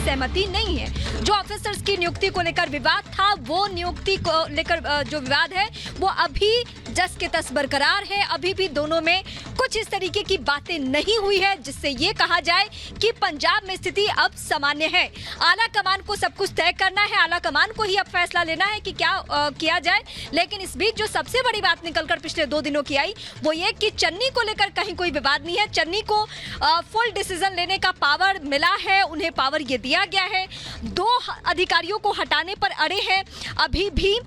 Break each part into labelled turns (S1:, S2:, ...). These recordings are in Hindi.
S1: सहमति नहीं है। जो ऑफिसर्स की नियुक्ति को लेकर विवाद था, वो नियुक्ति को लेकर जो विवाद है वो अभी जस के तस बरकरार है। अभी भी दोनों में कुछ इस तरीके की बातें नहीं हुई है जिससे ये कहा जाए कि पंजाब में स्थिति अब सामान्य है। आला कमान को सब कुछ तय करना है, आला कमान को ही अब फैसला लेना है कि क्या किया जाए। लेकिन इस बीच जो सबसे बड़ी बात निकलकर पिछले 2 दिनों की आई वो ये कि चन्नी को लेकर कहीं कोई विवाद नहीं है। चन्नी को फुल डिसीजन लेने का पावर मिला है, उन्हें पावर ये दिया गया है। 2 अधिकारियों को हटाने पर अड़े हैं अभी भी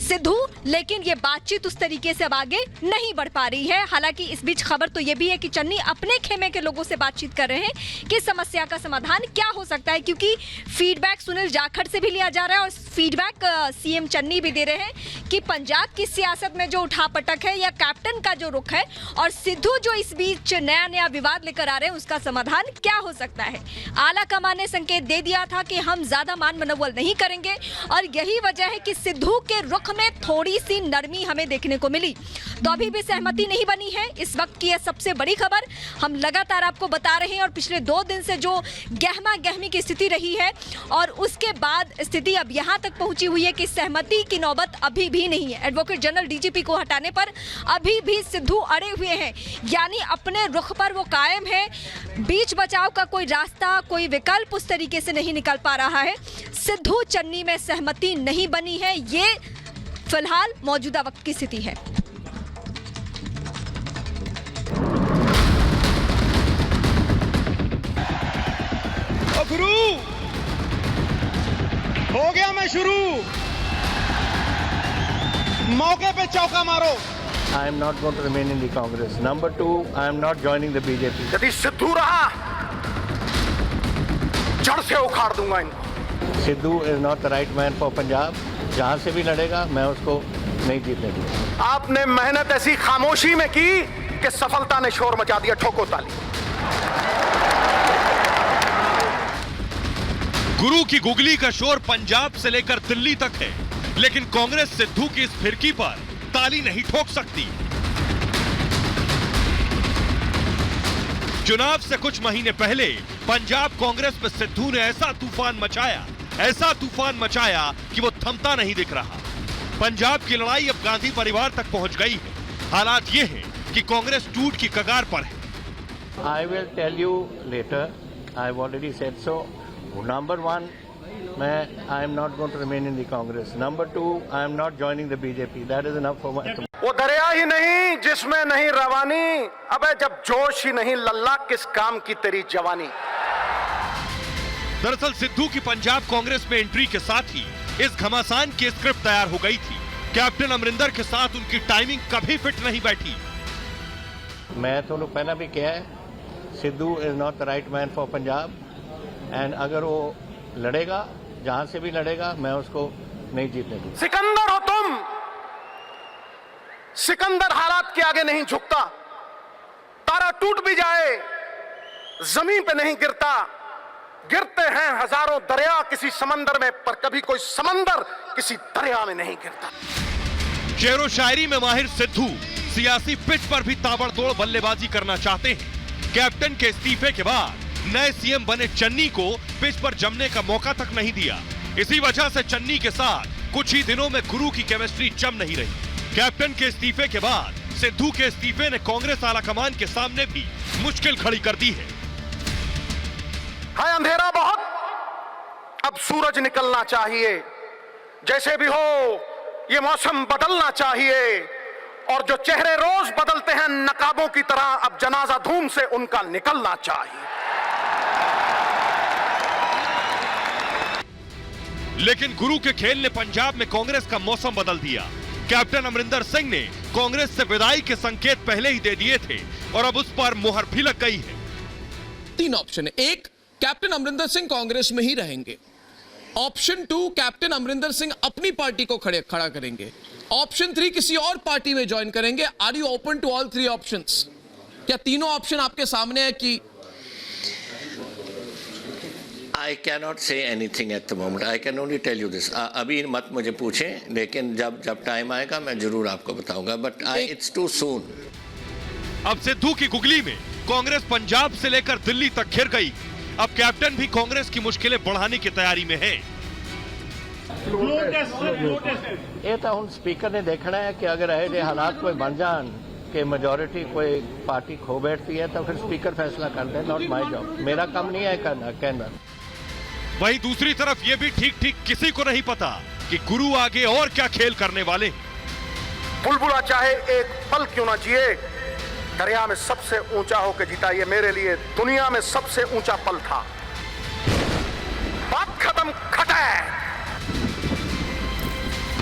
S1: सिद्धू, लेकिन ये बातचीत उस तरीके से अब आगे नहीं बढ़ पा रही है। हालांकि इस बीच खबर तो ये भी है कि चन्नी अपने खेमे के लोगों से बातचीत कर रहे हैं कि समस्या का समाधान क्या हो सकता है, क्योंकि फीडबैक सुनील जाखड़ से भी लिया जा रहा है और फीडबैक सीएम चन्नी भी दे रहे हैं कि पंजाब की सियासत में जो उठापटक है या कैप्टन का जो रुख है और सिद्धू जो इस बीच नया विवाद लेकर आ रहे हैं उसका समाधान क्या हो सकता है। आला कमान ने संकेत दे दिया था कि हम ज्यादा मान मनोबल नहीं करेंगे और यही वजह है कि सिद्धू के रुख में थोड़ी सी नरमी हमें देखने को मिली। तो अभी भी सहमति नहीं बनी है। इस वक्त की यह सबसे बड़ी खबर हम लगातार आपको बता रहे हैं और पिछले 2 दिन से जो गहमा गहमी की स्थिति रही है और उसके बाद स्थिति अब यहां तक पहुंची हुई है कि सहमति की नौबत अभी भी नहीं है। एडवोकेट जनरल डीजीपी को हटाने पर अभी भी सिद्धू अड़े हुए हैं, यानी अपने रुख पर वो कायम है। बीच बचाव का कोई रास्ता, कोई विकल्प उस तरीके से नहीं निकल पा रहा है। सिद्धू चन्नी में सहमति नहीं बनी है, ये फिलहाल मौजूदा वक्त की स्थिति है।
S2: गुरु हो गया, मैं शुरू। मौके पे चौका मारो।
S3: I am not going to remain in the Congress. Number 2, I am not joining the BJP.
S4: यदि सिद्धू रहा जड़ से उखाड़ दूंगा इनको।
S3: Sidhu is not the right man for Punjab. जहां से भी लड़ेगा मैं उसको नहीं जीतने दूंगा।
S4: आपने मेहनत ऐसी खामोशी में की कि सफलता ने शोर मचा दिया। ठोको ताली।
S5: गुरु की गुगली का शोर पंजाब से लेकर दिल्ली तक है, लेकिन कांग्रेस सिद्धू की इस फिरकी पर ताली नहीं ठोक सकती। चुनाव से कुछ महीने पहले पंजाब कांग्रेस में सिद्धू ने ऐसा तूफान मचाया कि वो थमता नहीं दिख रहा। पंजाब की लड़ाई अब गांधी परिवार तक पहुंच गई है। हालात ये हैं कि कांग्रेस टूट की कगार पर है।
S3: I will tell you later. I've already said so. Number 1, I am not going to remain in the Congress. Number 2, I am not joining the BJP. That is enough for my.
S4: वो दरिया ही नहीं जिसमें नहीं रवानी, अबे जब जोश ही नहीं लल्ला किस काम की तेरी जवानी।
S5: दरअसल सिद्धू की पंजाब कांग्रेस में एंट्री के साथ ही इस घमासान की स्क्रिप्ट तैयार हो गई थी। कैप्टन अमरिंदर के साथ उनकी टाइमिंग कभी फिट नहीं बैठी।
S3: मैं तो लोग पहला भी किया है, Sidhu is not the right man for Punjab and अगर वो लड़ेगा, जहां से भी लड़ेगा, मैं उसको नहीं जीतने दूंगा।
S4: सिकंदर हो तुम, सिकंदर हालात के आगे नहीं झुकता। तारा टूट भी जाए जमीन पे नहीं गिरता। गिरते हैं हजारों दरिया किसी समंदर में, पर कभी कोई समंदर किसी दरिया में नहीं गिरता।
S5: शेरो शायरी में माहिर सिद्धू सियासी पिच पर भी ताबड़तोड़ बल्लेबाजी करना चाहते हैं। कैप्टन के इस्तीफे के बाद नए सीएम बने चन्नी को पिच पर जमने का मौका तक नहीं दिया। इसी वजह से चन्नी के साथ कुछ ही दिनों में गुरु की केमिस्ट्री जम नहीं रही। कैप्टन के इस्तीफे के बाद सिद्धू के इस्तीफे ने कांग्रेस आलाकमान के सामने भी मुश्किल खड़ी कर दी है।
S4: अंधेरा बहुत, अब सूरज निकलना चाहिए। जैसे भी हो ये मौसम बदलना चाहिए और जो चेहरे रोज बदलते हैं नकाबों की तरह, अब जनाजा धूम से उनका निकलना चाहिए।
S5: लेकिन गुरु के खेल ने पंजाब में कांग्रेस का मौसम बदल दिया। कैप्टन अमरिंदर सिंह ने कांग्रेस से विदाई के संकेत पहले ही दे दिए थे और अब उस पर मुहर भी लग गई है।
S6: 3 ऑप्शन है। 1, कैप्टन अमरिंदर सिंह कांग्रेस में ही रहेंगे। ऑप्शन 2, कैप्टन अमरिंदर सिंह अपनी पार्टी को खड़ा करेंगे। ऑप्शन 3, किसी और पार्टी में ज्वाइन करेंगे। Are you open to all 3 options? क्या तीनों ऑप्शन आपके सामने है कि?
S3: I cannot say anything at the moment. I can only tell you this. अभी मत मुझे पूछें, लेकिन जब टाइम आएगा मैं जरूर आपको बताऊंगा, but it's too soon.
S5: अब सिद्धू की गुगली में कांग्रेस पंजाब से लेकर दिल्ली तक घिर गई। अब कैप्टन भी कांग्रेस की मुश्किलें बढ़ाने की तैयारी में है।
S3: ਇਹ ਤਾਂ ਹੁਣ स्पीकर ने देखना है कि अगर ऐसे ਜਿਹੇ हालात कोई बन जान कि मेजोरिटी कोई पार्टी खो बैठती है तो फिर स्पीकर फैसला कर दे। नॉट माय जॉब, मेरा काम नहीं है कहना।
S5: वहीं दूसरी तरफ ये भी ठीक ठीक किसी को नहीं पता कि गुरु आगे और क्या खेल करने वाले हैं।
S4: बुलबुला चाहे एक पल क्यों ना जिए, दरिया में सबसे ऊंचा होकर जीता, ये मेरे लिए दुनिया में सबसे ऊंचा पल था। बात खत्म, खत्म।